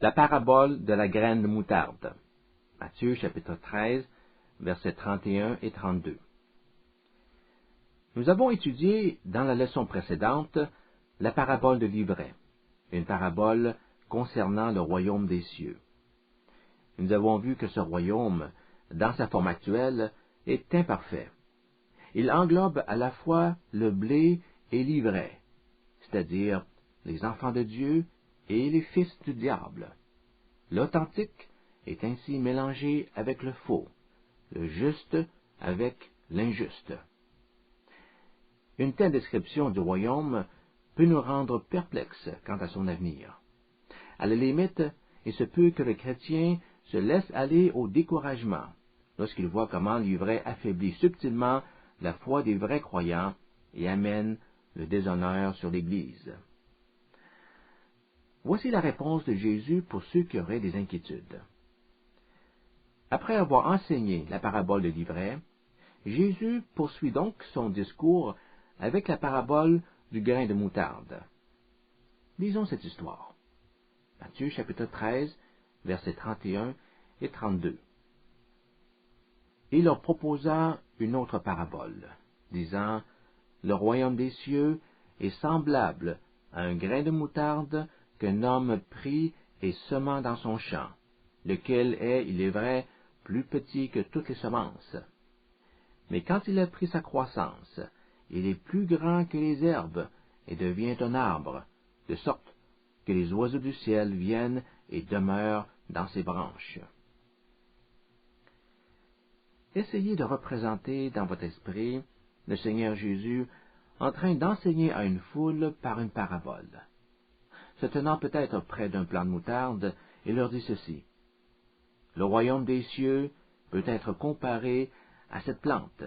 La parabole de la graine de moutarde. Matthieu chapitre 13, versets 31 et 32. Nous avons étudié dans la leçon précédente la parabole de l'ivraie, une parabole concernant le royaume des cieux. Nous avons vu que ce royaume, dans sa forme actuelle, est imparfait. Il englobe à la fois le blé et l'ivraie, c'est-à-dire les enfants de Dieu et les fils du diable. L'authentique est ainsi mélangé avec le faux, le juste avec l'injuste. Une telle description du royaume peut nous rendre perplexes quant à son avenir. À la limite, il se peut que le chrétien se laisse aller au découragement lorsqu'il voit comment l'ivraie affaiblit subtilement la foi des vrais croyants et amène le déshonneur sur l'Église. Voici la réponse de Jésus pour ceux qui auraient des inquiétudes. Après avoir enseigné la parabole de l'ivraie, Jésus poursuit donc son discours avec la parabole du grain de moutarde. Lisons cette histoire. Matthieu chapitre 13, versets 31 et 32. Il leur proposa une autre parabole, disant, « Le royaume des cieux est semblable à un grain de moutarde qu'un homme prit et sema dans son champ, lequel est, il est vrai, plus petit que toutes les semences. Mais quand il a pris sa croissance, il est plus grand que les herbes et devient un arbre, de sorte que les oiseaux du ciel viennent et demeurent dans ses branches. » Essayez de représenter dans votre esprit le Seigneur Jésus en train d'enseigner à une foule par une parabole. Se tenant peut-être près d'un plant de moutarde, il leur dit ceci. Le royaume des cieux peut être comparé à cette plante.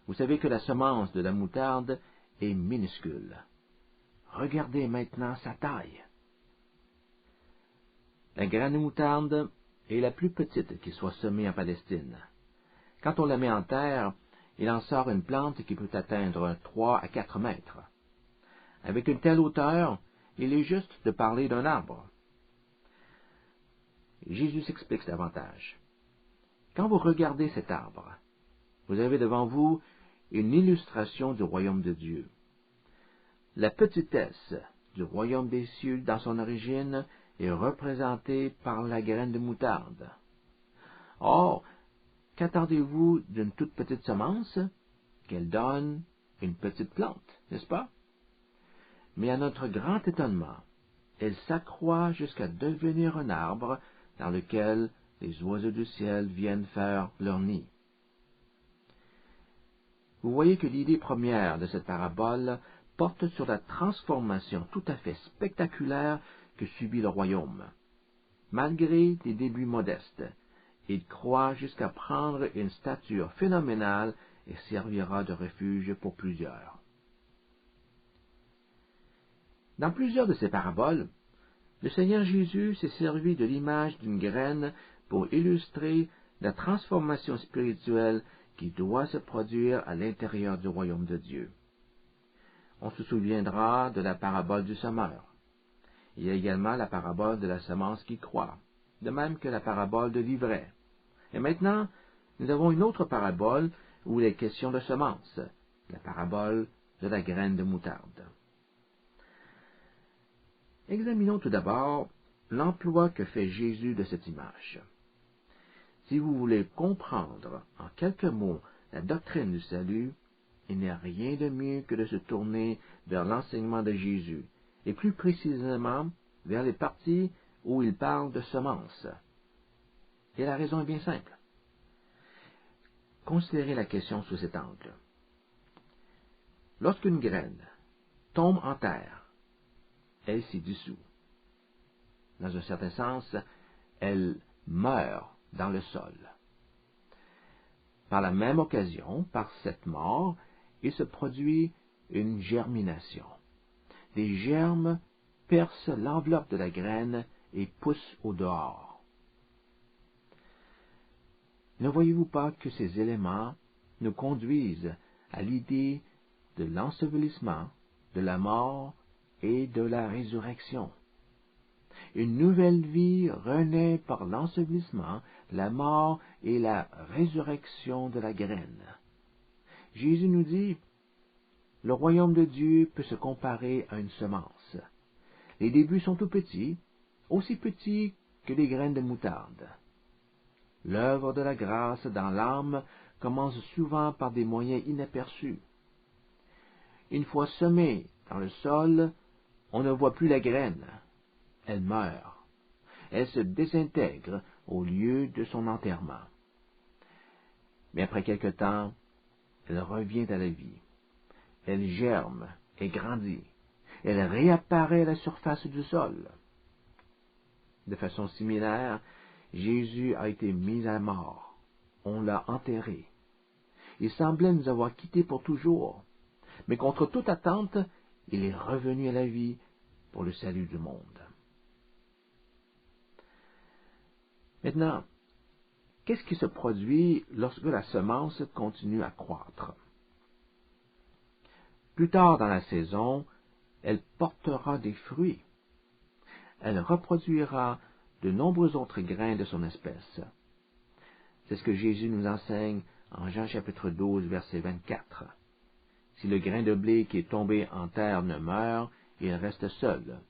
Vous savez que la semence de la moutarde est minuscule. Regardez maintenant sa taille. La graine de moutarde est la plus petite qui soit semée en Palestine. Quand on la met en terre, il en sort une plante qui peut atteindre 3 à 4 mètres. Avec une telle hauteur, il est juste de parler d'un arbre. Jésus s'explique davantage. Quand vous regardez cet arbre, vous avez devant vous une illustration du royaume de Dieu. La petitesse du royaume des cieux dans son origine est représentée par la graine de moutarde. Or, qu'attendez-vous d'une toute petite semence? Qu'elle donne une petite plante, n'est-ce pas? Mais à notre grand étonnement, elle s'accroît jusqu'à devenir un arbre dans lequel les oiseaux du ciel viennent faire leur nid. Vous voyez que l'idée première de cette parabole porte sur la transformation tout à fait spectaculaire que subit le royaume. Malgré des débuts modestes, il croît jusqu'à prendre une stature phénoménale et servira de refuge pour plusieurs. Dans plusieurs de ces paraboles, le Seigneur Jésus s'est servi de l'image d'une graine pour illustrer la transformation spirituelle qui doit se produire à l'intérieur du royaume de Dieu. On se souviendra de la parabole du semeur. Il y a également la parabole de la semence qui croît, de même que la parabole de l'ivraie. Et maintenant, nous avons une autre parabole où il est question de semence, la parabole de la graine de moutarde. Examinons tout d'abord l'emploi que fait Jésus de cette image. Si vous voulez comprendre en quelques mots la doctrine du salut, il n'y a rien de mieux que de se tourner vers l'enseignement de Jésus, et plus précisément vers les parties où il parle de semences. Et la raison est bien simple. Considérez la question sous cet angle. Lorsqu'une graine tombe en terre, elle s'y dissout. Dans un certain sens, elle meurt dans le sol. Par la même occasion, par cette mort, il se produit une germination. Des germes percent l'enveloppe de la graine et poussent au dehors. Ne voyez-vous pas que ces éléments nous conduisent à l'idée de l'ensevelissement, de la mort et de la résurrection? Une nouvelle vie renaît par l'ensevelissement, la mort et la résurrection de la graine. Jésus nous dit, le royaume de Dieu peut se comparer à une semence. Les débuts sont tout petits, aussi petits que les graines de moutarde. L'œuvre de la grâce dans l'âme commence souvent par des moyens inaperçus. Une fois semée dans le sol, on ne voit plus la graine. Elle meurt. Elle se désintègre au lieu de son enterrement. Mais après quelque temps, elle revient à la vie. Elle germe et grandit. Elle réapparaît à la surface du sol. De façon similaire, Jésus a été mis à mort. On l'a enterré. Il semblait nous avoir quittés pour toujours, mais contre toute attente, il est revenu à la vie pour le salut du monde. Maintenant, qu'est-ce qui se produit lorsque la semence continue à croître? Plus tard dans la saison, elle portera des fruits. Elle reproduira de nombreux autres grains de son espèce. C'est ce que Jésus nous enseigne en Jean chapitre 12, verset 24. Si le grain de blé qui est tombé en terre ne meurt, il reste seul.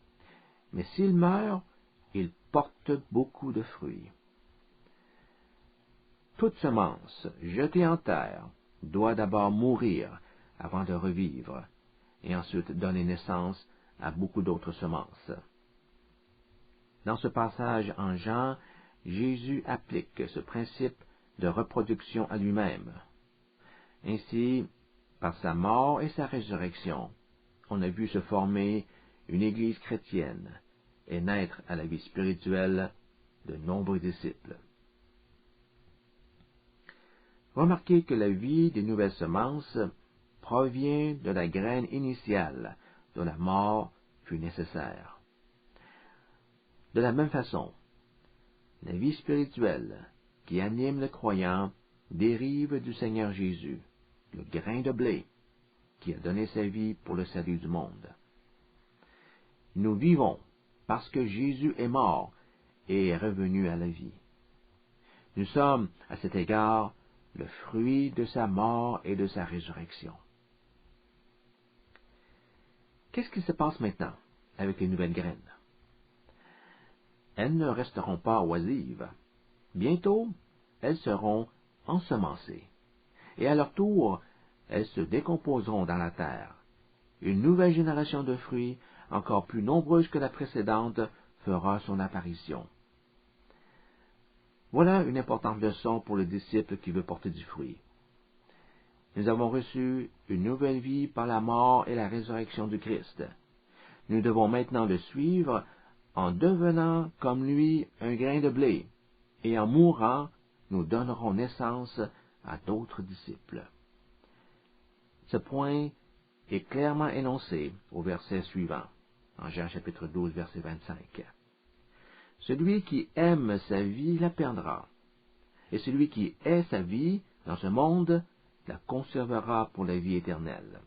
Mais s'il meurt, il porte beaucoup de fruits. Toute semence jetée en terre doit d'abord mourir avant de revivre, et ensuite donner naissance à beaucoup d'autres semences. Dans ce passage en Jean, Jésus applique ce principe de reproduction à lui-même. Ainsi, par sa mort et sa résurrection, on a vu se former une Église chrétienne et naître à la vie spirituelle de nombreux disciples. Remarquez que la vie des nouvelles semences provient de la graine initiale dont la mort fut nécessaire. De la même façon, la vie spirituelle qui anime le croyant dérive du Seigneur Jésus, le grain de blé qui a donné sa vie pour le salut du monde. Nous vivons parce que Jésus est mort et est revenu à la vie. Nous sommes, à cet égard, le fruit de sa mort et de sa résurrection. Qu'est-ce qui se passe maintenant avec les nouvelles graines? Elles ne resteront pas oisives. Bientôt, elles seront ensemencées. Et à leur tour, elles se décomposeront dans la terre. Une nouvelle génération de fruits, encore plus nombreuse que la précédente, fera son apparition. Voilà une importante leçon pour le disciple qui veut porter du fruit. Nous avons reçu une nouvelle vie par la mort et la résurrection du Christ. Nous devons maintenant le suivre en devenant comme lui un grain de blé, et en mourant, nous donnerons naissance à d'autres disciples. Ce point est clairement énoncé au verset suivant, en Jean chapitre 12, verset 25. Celui qui aime sa vie la perdra, et celui qui hait sa vie dans ce monde la conservera pour la vie éternelle.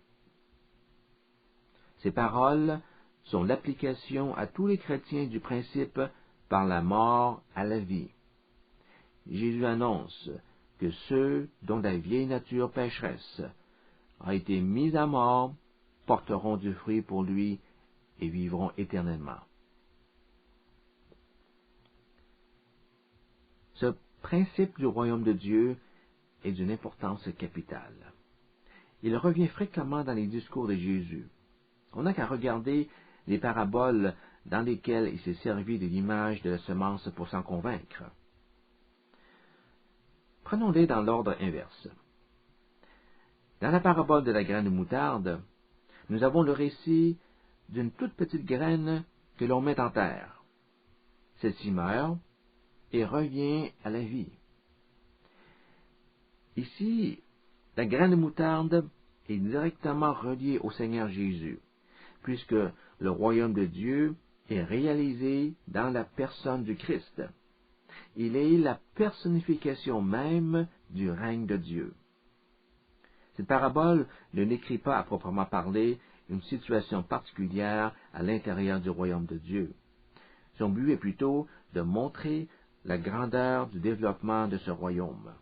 Ces paroles sont l'application à tous les chrétiens du principe par la mort à la vie. Jésus annonce que ceux dont la vieille nature pécheresse a été mise à mort porteront du fruit pour lui et vivront éternellement. Ce principe du royaume de Dieu est d'une importance capitale. Il revient fréquemment dans les discours de Jésus. On n'a qu'à regarder les paraboles dans lesquelles il s'est servi de l'image de la semence pour s'en convaincre. Prenons-les dans l'ordre inverse. Dans la parabole de la graine de moutarde, nous avons le récit d'une toute petite graine que l'on met en terre. Celle-ci meurt et revient à la vie. Ici, la graine de moutarde est directement reliée au Seigneur Jésus, puisque le royaume de Dieu est réalisé dans la personne du Christ. Il est la personnification même du règne de Dieu. Cette parabole ne décrit pas à proprement parler une situation particulière à l'intérieur du royaume de Dieu. Son but est plutôt de montrer la grandeur du développement de ce royaume.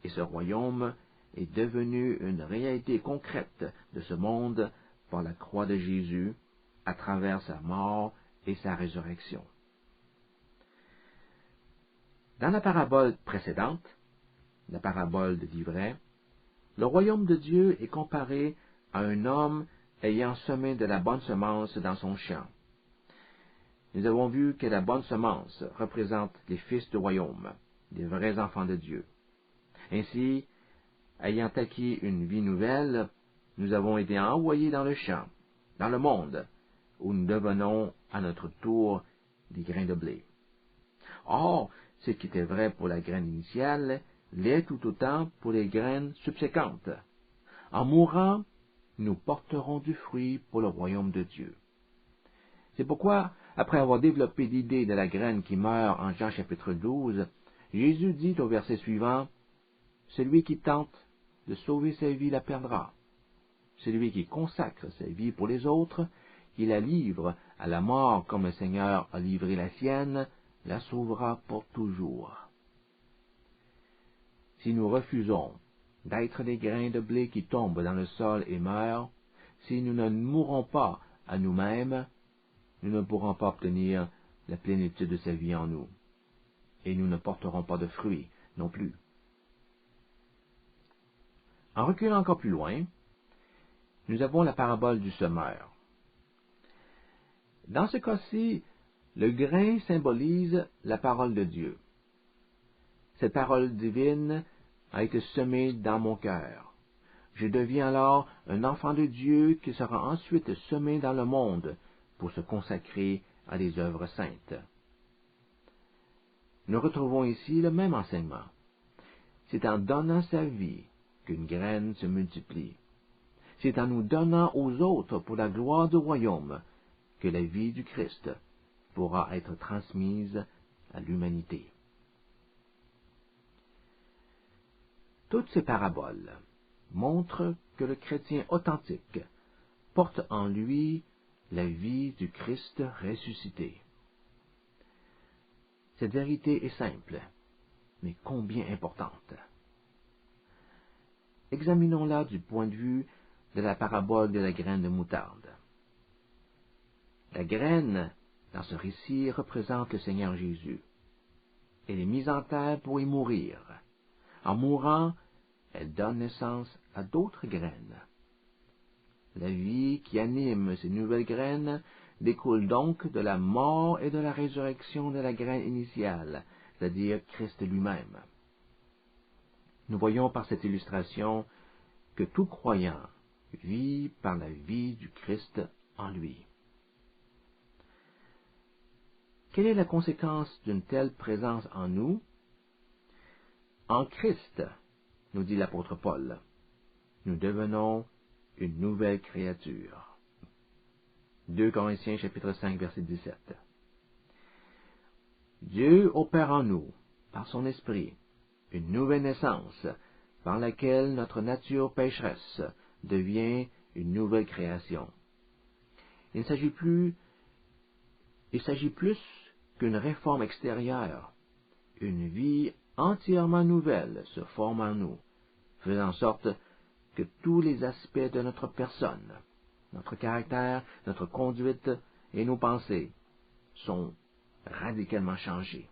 Et ce royaume est devenu une réalité concrète de ce monde par la croix de Jésus, à travers sa mort et sa résurrection. Dans la parabole précédente, la parabole de l'ivraie, le royaume de Dieu est comparé à un homme ayant semé de la bonne semence dans son champ. Nous avons vu que la bonne semence représente les fils du royaume, les vrais enfants de Dieu. Ainsi, ayant acquis une vie nouvelle, nous avons été envoyés dans le champ, dans le monde, où nous devenons à notre tour des grains de blé. Or, ce qui était vrai pour la graine initiale l'est tout autant pour les graines subséquentes. En mourant, nous porterons du fruit pour le royaume de Dieu. C'est pourquoi, après avoir développé l'idée de la graine qui meurt en Jean chapitre 12, Jésus dit au verset suivant, « Celui qui tente de sauver sa vie la perdra. Celui qui consacre sa vie pour les autres, qui la livre à la mort comme le Seigneur a livré la sienne, la sauvera pour toujours. » Si nous refusons d'être des grains de blé qui tombent dans le sol et meurent, si nous ne mourrons pas à nous-mêmes, nous ne pourrons pas obtenir la plénitude de sa vie en nous, et nous ne porterons pas de fruits non plus. En reculant encore plus loin, nous avons la parabole du semeur. Dans ce cas-ci, le grain symbolise la parole de Dieu. Cette parole divine a été semée dans mon cœur. Je deviens alors un enfant de Dieu qui sera ensuite semé dans le monde pour se consacrer à des œuvres saintes. Nous retrouvons ici le même enseignement. C'est en donnant sa vie qu'une graine se multiplie. C'est en nous donnant aux autres pour la gloire du royaume que la vie du Christ pourra être transmise à l'humanité. Toutes ces paraboles montrent que le chrétien authentique porte en lui la vie du Christ ressuscité. Cette vérité est simple, mais combien importante. Examinons-la du point de vue de la parabole de la graine de moutarde. La graine, dans ce récit, représente le Seigneur Jésus. Elle est mise en terre pour y mourir. En mourant, elle donne naissance à d'autres graines. La vie qui anime ces nouvelles graines découle donc de la mort et de la résurrection de la graine initiale, c'est-à-dire Christ lui-même. Nous voyons par cette illustration que tout croyant vit par la vie du Christ en lui. Quelle est la conséquence d'une telle présence en nous? En Christ, nous dit l'apôtre Paul, nous devenons une nouvelle créature. 2 Corinthiens chapitre 5 verset 17. Dieu opère en nous, par son esprit, une nouvelle naissance, par laquelle notre nature pécheresse devient une nouvelle création. Il s'agit plus qu'une réforme extérieure. Une vie entièrement nouvelle se forme en nous, faisant en sorte que tous les aspects de notre personne, notre caractère, notre conduite et nos pensées sont radicalement changés.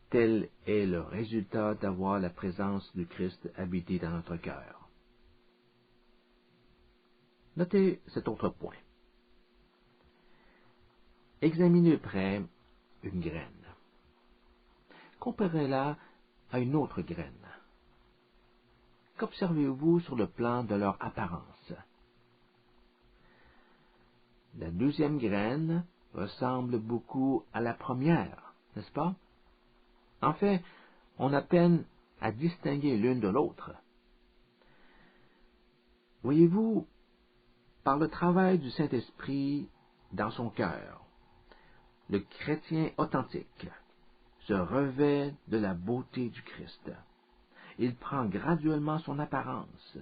Tel est le résultat d'avoir la présence du Christ habiter dans notre cœur. Notez cet autre point. Examinez de près une graine. Comparez-la à une autre graine. Qu'observez-vous sur le plan de leur apparence? La deuxième graine ressemble beaucoup à la première, n'est-ce pas? En fait, on a peine à distinguer l'une de l'autre. Voyez-vous, par le travail du Saint-Esprit dans son cœur, le chrétien authentique se revêt de la beauté du Christ. Il prend graduellement son apparence.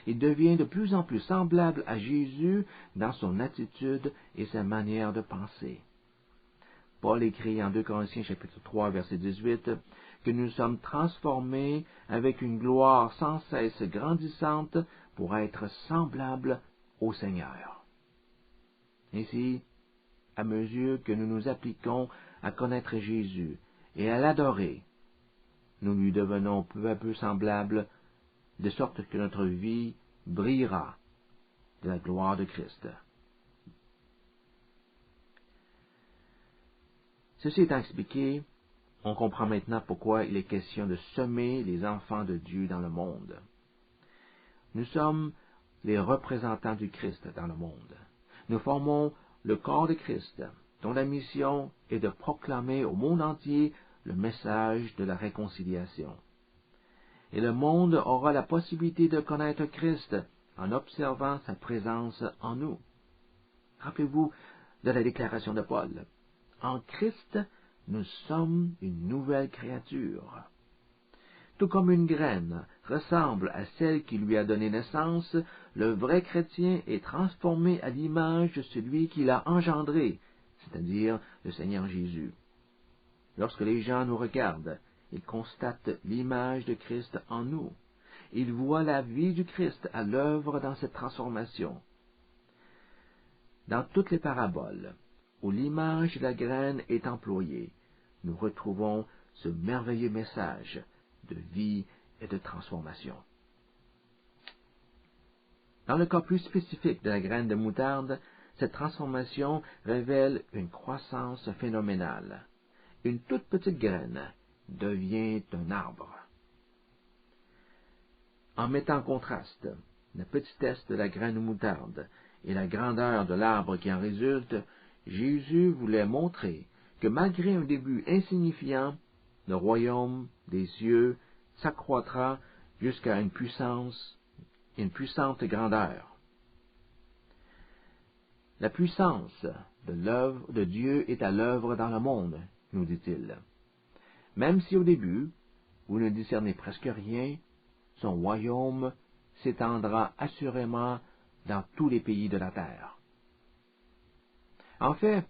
Il devient de plus en plus semblable à Jésus dans son attitude et sa manière de penser. Paul écrit en 2 Corinthiens chapitre 3, verset 18, que nous sommes transformés avec une gloire sans cesse grandissante pour être semblables au Seigneur. Ainsi, à mesure que nous nous appliquons à connaître Jésus et à l'adorer, nous lui devenons peu à peu semblables, de sorte que notre vie brillera de la gloire de Christ. Ceci étant expliqué, on comprend maintenant pourquoi il est question de semer les enfants de Dieu dans le monde. Nous sommes les représentants du Christ dans le monde. Nous formons le corps de Christ, dont la mission est de proclamer au monde entier le message de la réconciliation. Et le monde aura la possibilité de connaître Christ en observant sa présence en nous. Rappelez-vous de la déclaration de Paul. En Christ, nous sommes une nouvelle créature. Tout comme une graine ressemble à celle qui lui a donné naissance, le vrai chrétien est transformé à l'image de celui qui l'a engendré, c'est-à-dire le Seigneur Jésus. Lorsque les gens nous regardent, ils constatent l'image de Christ en nous. Ils voient la vie du Christ à l'œuvre dans cette transformation. Dans toutes les paraboles où l'image de la graine est employée, nous retrouvons ce merveilleux message de vie et de transformation. Dans le cas plus spécifique de la graine de moutarde, cette transformation révèle une croissance phénoménale. Une toute petite graine devient un arbre. En mettant en contraste la petitesse de la graine de moutarde et la grandeur de l'arbre qui en résulte, Jésus voulait montrer que malgré un début insignifiant, le royaume des cieux s'accroîtra jusqu'à une puissante grandeur. La puissance de l'œuvre de Dieu est à l'œuvre dans le monde, nous dit-il. Même si au début, vous ne discernez presque rien, son royaume s'étendra assurément dans tous les pays de la terre. En fait,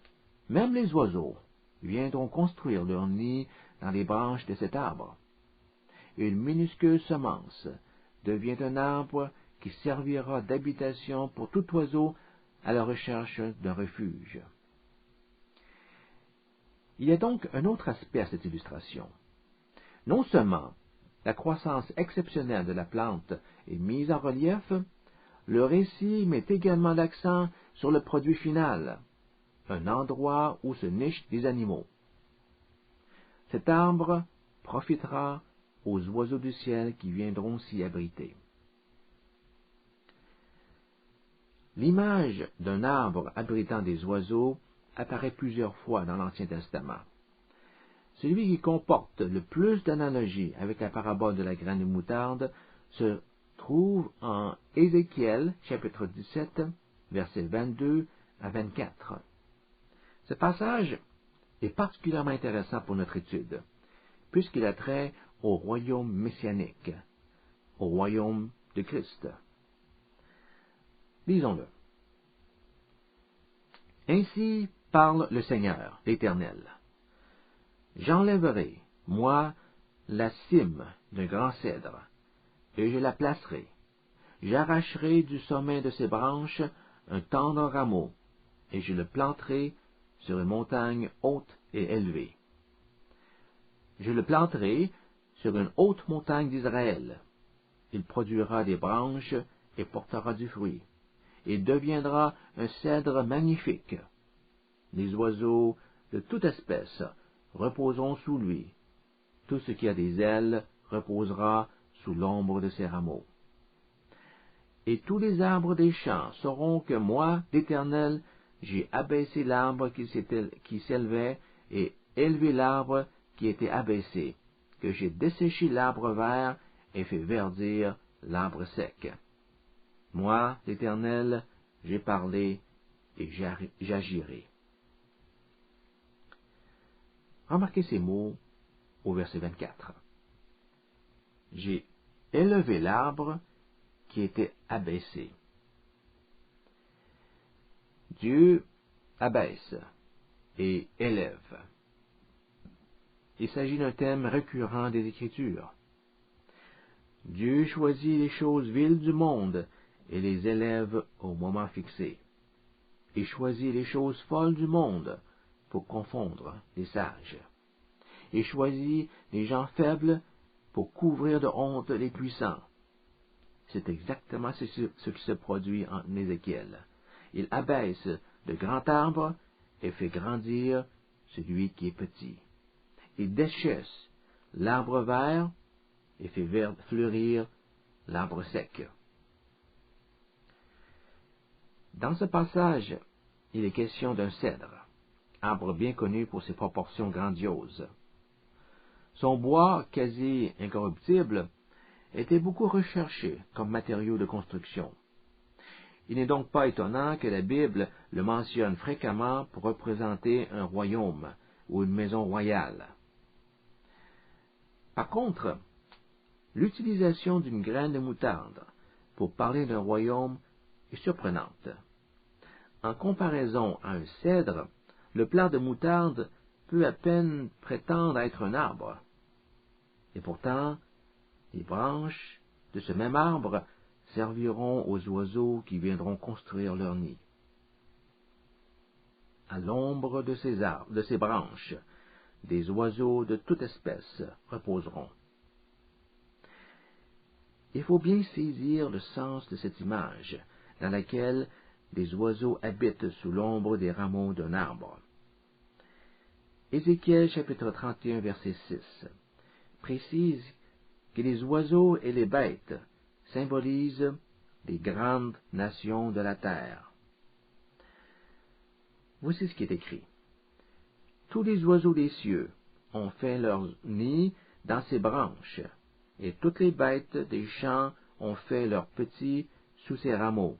même les oiseaux viendront construire leur nid dans les branches de cet arbre. Une minuscule semence devient un arbre qui servira d'habitation pour tout oiseau à la recherche d'un refuge. Il y a donc un autre aspect à cette illustration. Non seulement la croissance exceptionnelle de la plante est mise en relief, le récit met également l'accent sur le produit final, un endroit où se nichent des animaux. Cet arbre profitera aux oiseaux du ciel qui viendront s'y abriter. L'image d'un arbre abritant des oiseaux apparaît plusieurs fois dans l'Ancien Testament. Celui qui comporte le plus d'analogies avec la parabole de la graine de moutarde se trouve en Ézéchiel, chapitre 17, versets 22 à 24. Ce passage est particulièrement intéressant pour notre étude, puisqu'il a trait au royaume messianique, au royaume de Christ. Lisons-le. Ainsi parle le Seigneur, l'Éternel. J'enlèverai, moi, la cime d'un grand cèdre, et je la placerai. J'arracherai du sommet de ses branches un tendre rameau, et je le planterai sur une montagne haute et élevée. Je le planterai sur une haute montagne d'Israël. Il produira des branches et portera du fruit. Il deviendra un cèdre magnifique. Les oiseaux de toute espèce reposeront sous lui. Tout ce qui a des ailes reposera sous l'ombre de ses rameaux. Et tous les arbres des champs sauront que moi, l'Éternel, j'ai abaissé l'arbre qui s'élevait et élevé l'arbre qui était abaissé, que j'ai desséché l'arbre vert et fait verdir l'arbre sec. Moi, l'Éternel, j'ai parlé et j'agirai. Remarquez ces mots au verset 24. J'ai élevé l'arbre qui était abaissé. Dieu abaisse et élève. Il s'agit d'un thème récurrent des Écritures. Dieu choisit les choses viles du monde et les élève au moment fixé. Il choisit les choses folles du monde pour confondre les sages. Il choisit les gens faibles pour couvrir de honte les puissants. C'est exactement ce qui se produit en Ézéchiel. Il abaisse de grands arbres et fait grandir celui qui est petit. Il déchaisse l'arbre vert et fait fleurir l'arbre sec. Dans ce passage, il est question d'un cèdre, arbre bien connu pour ses proportions grandioses. Son bois, quasi incorruptible, était beaucoup recherché comme matériau de construction. Il n'est donc pas étonnant que la Bible le mentionne fréquemment pour représenter un royaume ou une maison royale. Par contre, l'utilisation d'une graine de moutarde pour parler d'un royaume est surprenante. En comparaison à un cèdre, le plant de moutarde peut à peine prétendre être un arbre. Et pourtant, les branches de ce même arbre serviront aux oiseaux qui viendront construire leur nid. À l'ombre de ces branches, des oiseaux de toute espèce reposeront. Il faut bien saisir le sens de cette image, dans laquelle des oiseaux habitent sous l'ombre des rameaux d'un arbre. Ézéchiel chapitre 31 verset 6 précise que les oiseaux et les bêtes symbolisent les grandes nations de la terre. Voici ce qui est écrit. Tous les oiseaux des cieux ont fait leur nid dans ces branches, et toutes les bêtes des champs ont fait leurs petits sous ses rameaux,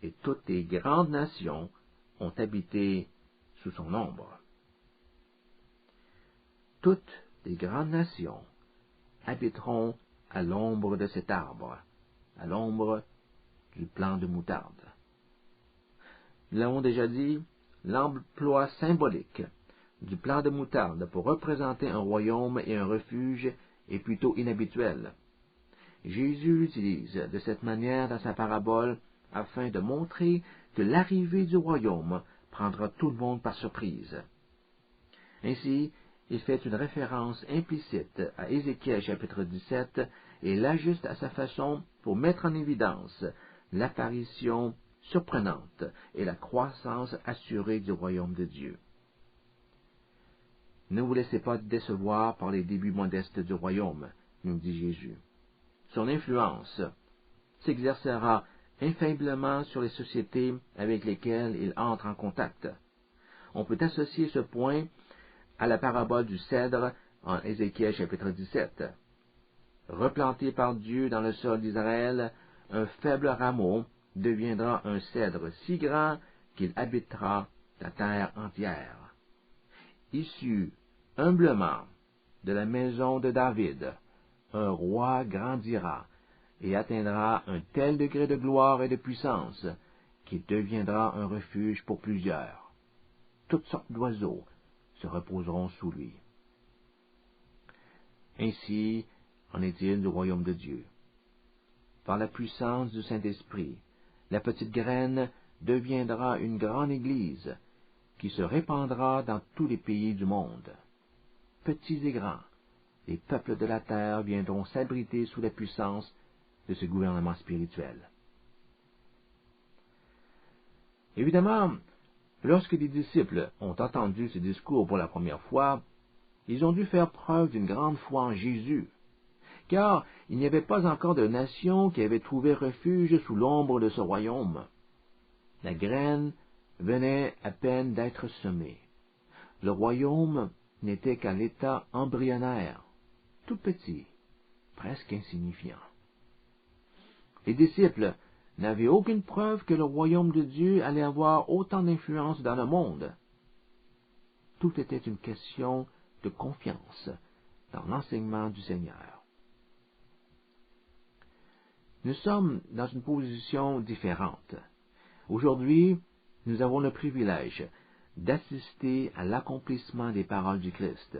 et toutes les grandes nations ont habité sous son ombre. Toutes les grandes nations habiteront à l'ombre de cet arbre, à l'ombre du plant de moutarde. Nous l'avons déjà dit, l'emploi symbolique du plant de moutarde pour représenter un royaume et un refuge est plutôt inhabituel. Jésus l'utilise de cette manière dans sa parabole afin de montrer que l'arrivée du royaume prendra tout le monde par surprise. Ainsi, il fait une référence implicite à Ézéchiel chapitre 17 et l'ajuste à sa façon pour mettre en évidence l'apparition surprenante et la croissance assurée du royaume de Dieu. Ne vous laissez pas décevoir par les débuts modestes du royaume, nous dit Jésus. Son influence s'exercera infailliblement sur les sociétés avec lesquelles il entre en contact. On peut associer ce point à la parabole du cèdre en Ézéchiel chapitre 17. Replanté par Dieu dans le sol d'Israël, un faible rameau deviendra un cèdre si grand qu'il habitera la terre entière. Issu humblement de la maison de David, un roi grandira et atteindra un tel degré de gloire et de puissance qu'il deviendra un refuge pour plusieurs. Toutes sortes d'oiseaux se reposeront sous lui. Ainsi en est-il du royaume de Dieu. Par la puissance du Saint-Esprit, la petite graine deviendra une grande Église qui se répandra dans tous les pays du monde. Petits et grands, les peuples de la terre viendront s'abriter sous la puissance de ce gouvernement spirituel. Évidemment, lorsque les disciples ont entendu ce discours pour la première fois, ils ont dû faire preuve d'une grande foi en Jésus, car il n'y avait pas encore de nation qui avait trouvé refuge sous l'ombre de ce royaume. La graine venait à peine d'être semée. Le royaume n'était qu'à l'état embryonnaire, tout petit, presque insignifiant. Les disciples n'avaient aucune preuve que le royaume de Dieu allait avoir autant d'influence dans le monde. Tout était une question de confiance dans l'enseignement du Seigneur. Nous sommes dans une position différente. Aujourd'hui, nous avons le privilège d'assister à l'accomplissement des paroles du Christ.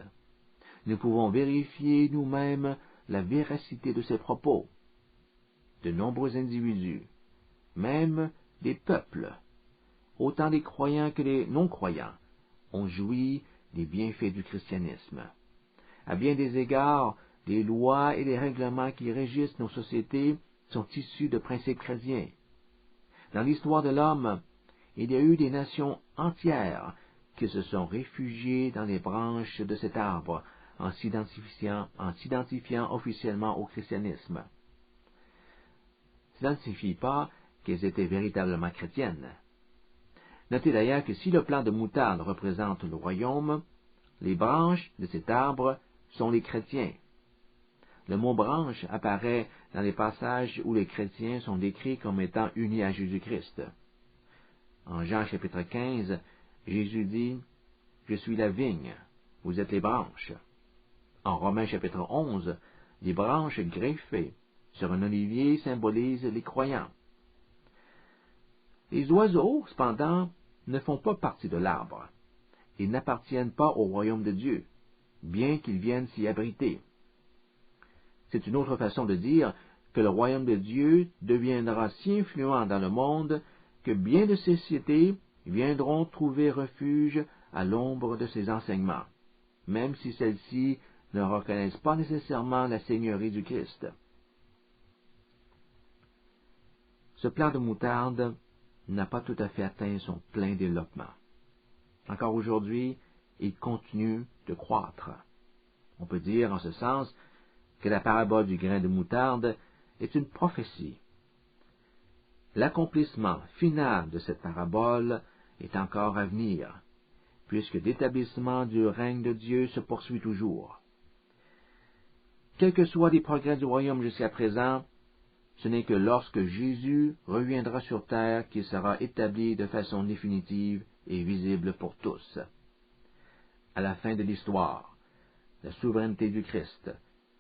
Nous pouvons vérifier nous-mêmes la véracité de ses propos. De nombreux individus, même des peuples, autant des croyants que des non-croyants, ont joui des bienfaits du christianisme. À bien des égards, les lois et les règlements qui régissent nos sociétés sont issus de principes chrétiens. Dans l'histoire de l'homme, il y a eu des nations entières qui se sont réfugiées dans les branches de cet arbre en s'identifiant officiellement au christianisme. Cela ne signifie pas qu'elles étaient véritablement chrétiennes. Notez d'ailleurs que si le plant de moutarde représente le royaume, les branches de cet arbre sont les chrétiens. Le mot branche apparaît dans les passages où les chrétiens sont décrits comme étant unis à Jésus-Christ. En Jean chapitre 15, Jésus dit « Je suis la vigne, vous êtes les branches ». En Romains chapitre 11, les branches greffées sur un olivier symbolisent les croyants. Les oiseaux, cependant, ne font pas partie de l'arbre. Ils n'appartiennent pas au royaume de Dieu, bien qu'ils viennent s'y abriter. C'est une autre façon de dire que le royaume de Dieu deviendra si influent dans le monde que bien de sociétés viendront trouver refuge à l'ombre de ses enseignements, même si celles-ci ne reconnaissent pas nécessairement la seigneurie du Christ. Ce plant de moutarde n'a pas tout à fait atteint son plein développement. Encore aujourd'hui, il continue de croître. On peut dire en ce sens que la parabole du grain de moutarde est une prophétie. L'accomplissement final de cette parabole est encore à venir, puisque l'établissement du règne de Dieu se poursuit toujours. Quels que soient les progrès du royaume jusqu'à présent, ce n'est que lorsque Jésus reviendra sur terre qu'il sera établi de façon définitive et visible pour tous. À la fin de l'histoire, la souveraineté du Christ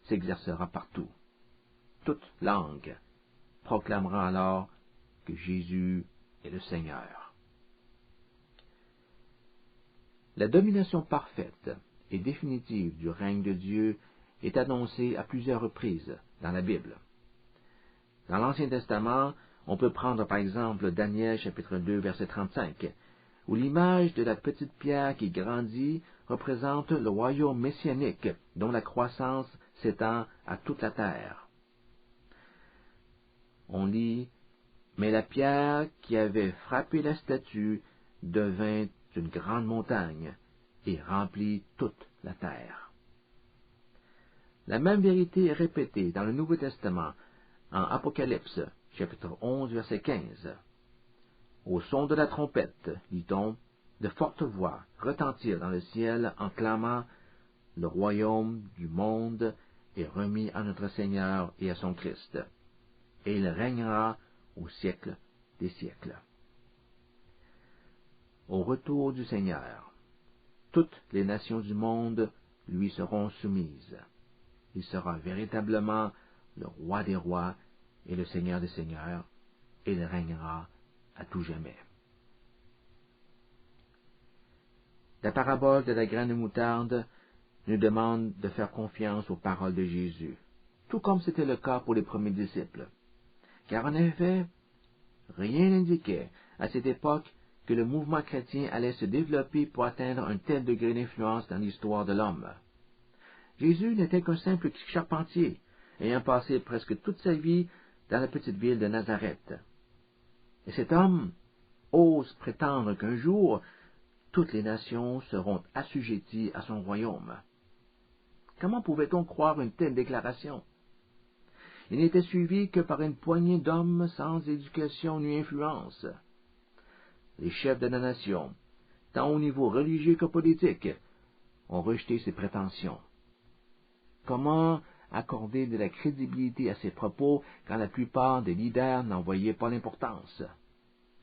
s'exercera partout. Toute langue proclamera alors que Jésus est le Seigneur. La domination parfaite et définitive du règne de Dieu est annoncée à plusieurs reprises dans la Bible. Dans l'Ancien Testament, on peut prendre par exemple Daniel chapitre 2 verset 35, où l'image de la petite pierre qui grandit représente le royaume messianique dont la croissance s'étend à toute la terre. On lit « Mais la pierre qui avait frappé la statue devint une grande montagne et remplit toute la terre. » La même vérité est répétée dans le Nouveau Testament, en Apocalypse, chapitre 11, verset 15. Au son de la trompette, lit-on, de fortes voix retentirent dans le ciel en clamant « Le royaume du monde est remis à notre Seigneur et à son Christ, et il régnera au siècle des siècles. » Au retour du Seigneur, toutes les nations du monde lui seront soumises. Il sera véritablement le roi des rois et le Seigneur des seigneurs, et il régnera à tout jamais. La parabole de la graine de moutarde nous demande de faire confiance aux paroles de Jésus, tout comme c'était le cas pour les premiers disciples. Car en effet, rien n'indiquait à cette époque que le mouvement chrétien allait se développer pour atteindre un tel degré d'influence dans l'histoire de l'homme. Jésus n'était qu'un simple charpentier, ayant passé presque toute sa vie dans la petite ville de Nazareth. Et cet homme ose prétendre qu'un jour, toutes les nations seront assujetties à son royaume. Comment pouvait-on croire une telle déclaration? Il n'était suivi que par une poignée d'hommes sans éducation ni influence. Les chefs de la nation, tant au niveau religieux que politique, ont rejeté ses prétentions. Comment accorder de la crédibilité à ses propos quand la plupart des leaders n'en voyaient pas l'importance?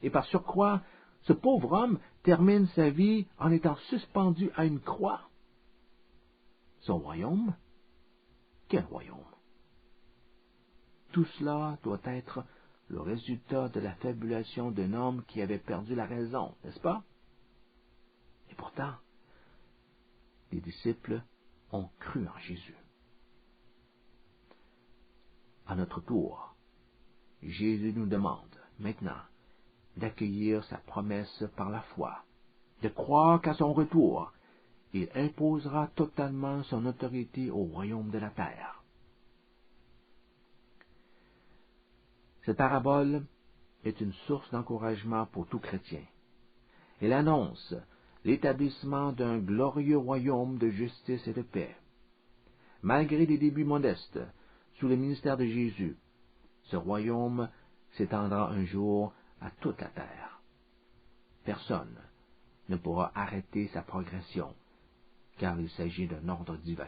Et par surcroît, ce pauvre homme termine sa vie en étant suspendu à une croix. Son royaume? Quel royaume? Tout cela doit être le résultat de la fabulation d'un homme qui avait perdu la raison, n'est-ce pas? Et pourtant, les disciples ont cru en Jésus. À notre tour, Jésus nous demande maintenant d'accueillir sa promesse par la foi, de croire qu'à son retour, il imposera totalement son autorité au royaume de la terre. Cette parabole est une source d'encouragement pour tout chrétien. Elle annonce l'établissement d'un glorieux royaume de justice et de paix. Malgré des débuts modestes, sous le ministère de Jésus, ce royaume s'étendra un jour à toute la terre. Personne ne pourra arrêter sa progression, car il s'agit d'un ordre divin.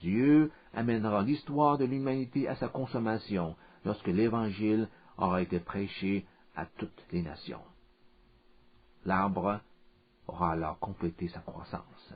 Dieu amènera l'histoire de l'humanité à sa consommation lorsque l'Évangile aura été prêché à toutes les nations. L'arbre aura alors complété sa croissance.